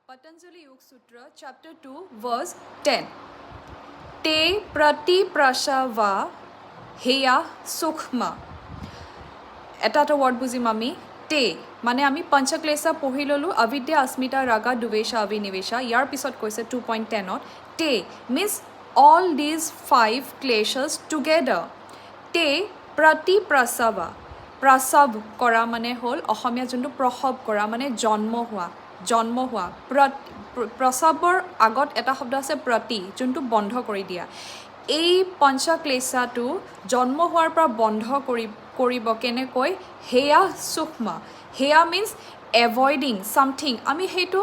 Patanjali Yoga Sutra, chapter 2, verse 10. Te prati prasava heya sukhma. Eta word buzim ami. Te. Mane ami panchaklesa pohilolu avidya asmita raga duvesha avinivesha. Yar pisot koise 2.10 not. Te means all these 5 kleshas together. Te prati prasava. Prasav kora mane hol অসমীয়া যোনটো প্ৰসৱ কৰা মানে জন্ম হোৱা প্ৰসৱৰ আগত এটা শব্দ আছে প্ৰতি যোনটো বন্ধ কৰি দিয়া এই পঞ্চক্লেশাটো জন্ম হোৱাৰ পৰা বন্ধ কৰিব কেনেকৈ হেয়া সুখমা হেয়া মিন্স এভয়েডিং সামথিং আমি হেতু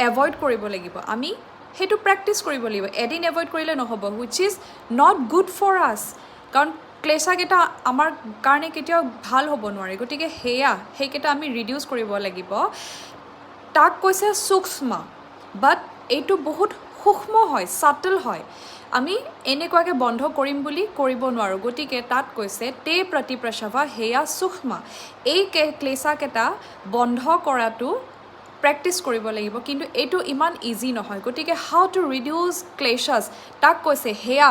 এভয়েড কৰিব লাগিব আমি হেতু প্ৰ্যাকটিছ কৰিব লাগিব এদিন এভয়েড কৰিলে নহব which is not good for us কাৰণ ক্লেশা কেটা আমাৰ কাৰণে কেতিয়াও ভাল হ'ব নোৱাৰে গতিকে হেয়া হেকেটা আমি ৰিডিউস কৰিব লাগিব তাক কৈছে সূক্ষ্ম বাট এইটো বহুত সূক্ষ্ম হয় সাটল হয় আমি এনেকুৱাকে বন্ধ কৰিম বুলি কৰিব নোৱাৰো গতিকে তাত কৈছে তে প্ৰতিপ্ৰসৱা হেয়া সূক্ষ্ম এই ক্লেশা কেটা বন্ধ কৰাটো প্ৰ্যাকটিছ কৰিব লাগিব কিন্তু এইটো ইমান ইজি নহয় গতিকে হাউ টু ৰিডিউস ক্লেশাস তাক কৈছে হেয়া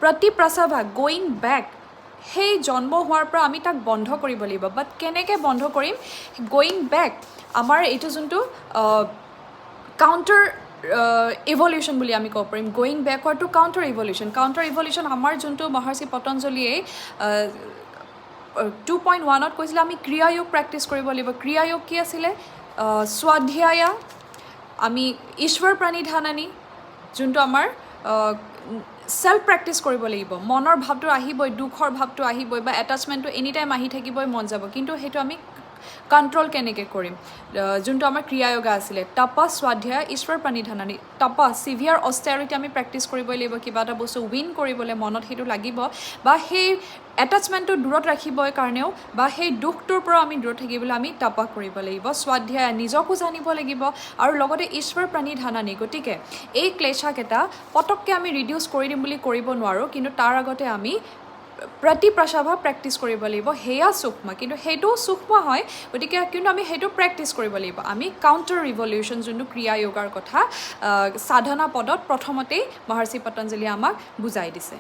প্ৰতিপ্ৰসৱা গোইং ব্যাক সেই জন্ম হোৱাৰ পৰা আমি তাক বন্ধ কৰিব লাগিব বাট কেনেকৈ বন্ধ কৰিম গোইং ব্যাক আমাৰ এইটো যোনটো কাউন্টাৰ ইভলিউশন বুলি আমি ক'ব পাৰিম গোইং ব্যাকৱাৰ্ড টু কাউন্টাৰ ইভলিউশন আমাৰ যোনটো মহৰ্ষি পতঞ্জলীয়ে 2.1 ত কৈছিল আমি ক্ৰিয়া যোগ প্ৰ্যাকটিছ কৰিব লাগিব ক্ৰিয়া যোগ কি আছিলে স্বাধ্যায় আমি ঈশ্বৰ প্ৰণিধানানি যোনটো আমাৰ সেলফ প্ৰ্যাকটিছ কৰিব লাগিব মনৰ ভাৱটো আহিবই দুখৰ ভাৱটো আহিবই বা এটাচমেন্টটো এনি টাইম আহি থাকিবই মন যাব কিন্তু হেতু আমি কন্ট্ৰোল কেনেকৈ কৰিম যোনটো আমাৰ ক্ৰিয়া যোগা আছিলে তপা স্বাধ্যায় ঈশ্বৰ প্ৰণিধানানি তপা সিভিয়াৰ অষ্টেৰিটি আমি প্ৰ্যাকটিছ কৰিব লাগিব কিবা এটা বস্তু উইন কৰিবলৈ মনত হেতু লাগিব বা সেই এটাচমেন্টটো দূৰত ৰাখিবৰ কাৰণেও বা সেই দুখটোৰ পৰা আমি দূৰত থাকিবলৈ আমি তপা কৰিব লাগিব স্বাধ্যায় নিজকো জানিব লাগিব আৰু লগতে ঈশ্বৰ প্ৰণিধানানি গতিকে এই ক্লেশা কেটা পটককে আমি ৰিডিউস কৰি দিম বুলি কৰিব নোৱাৰো কিন্তু তাৰ আগতে আমি প্ৰতিপ্ৰসৱা প্ৰ্যাকটিছ কৰিব লাগিব হেয়া সূক্ষ্ম কিন্তু হেতু সূক্ষ্ম হয় গতিকে কিন্তু আমি হেতু প্ৰ্যাকটিছ কৰিব লাগিব আমি কাউন্টাৰ ৰিভলিউশন যোনটো ক্ৰিয়া যোগাৰ কথা সাধনা পদত প্ৰথমতেই মহৰ্ষি পতঞ্জলি আমাক বুজাই দিছে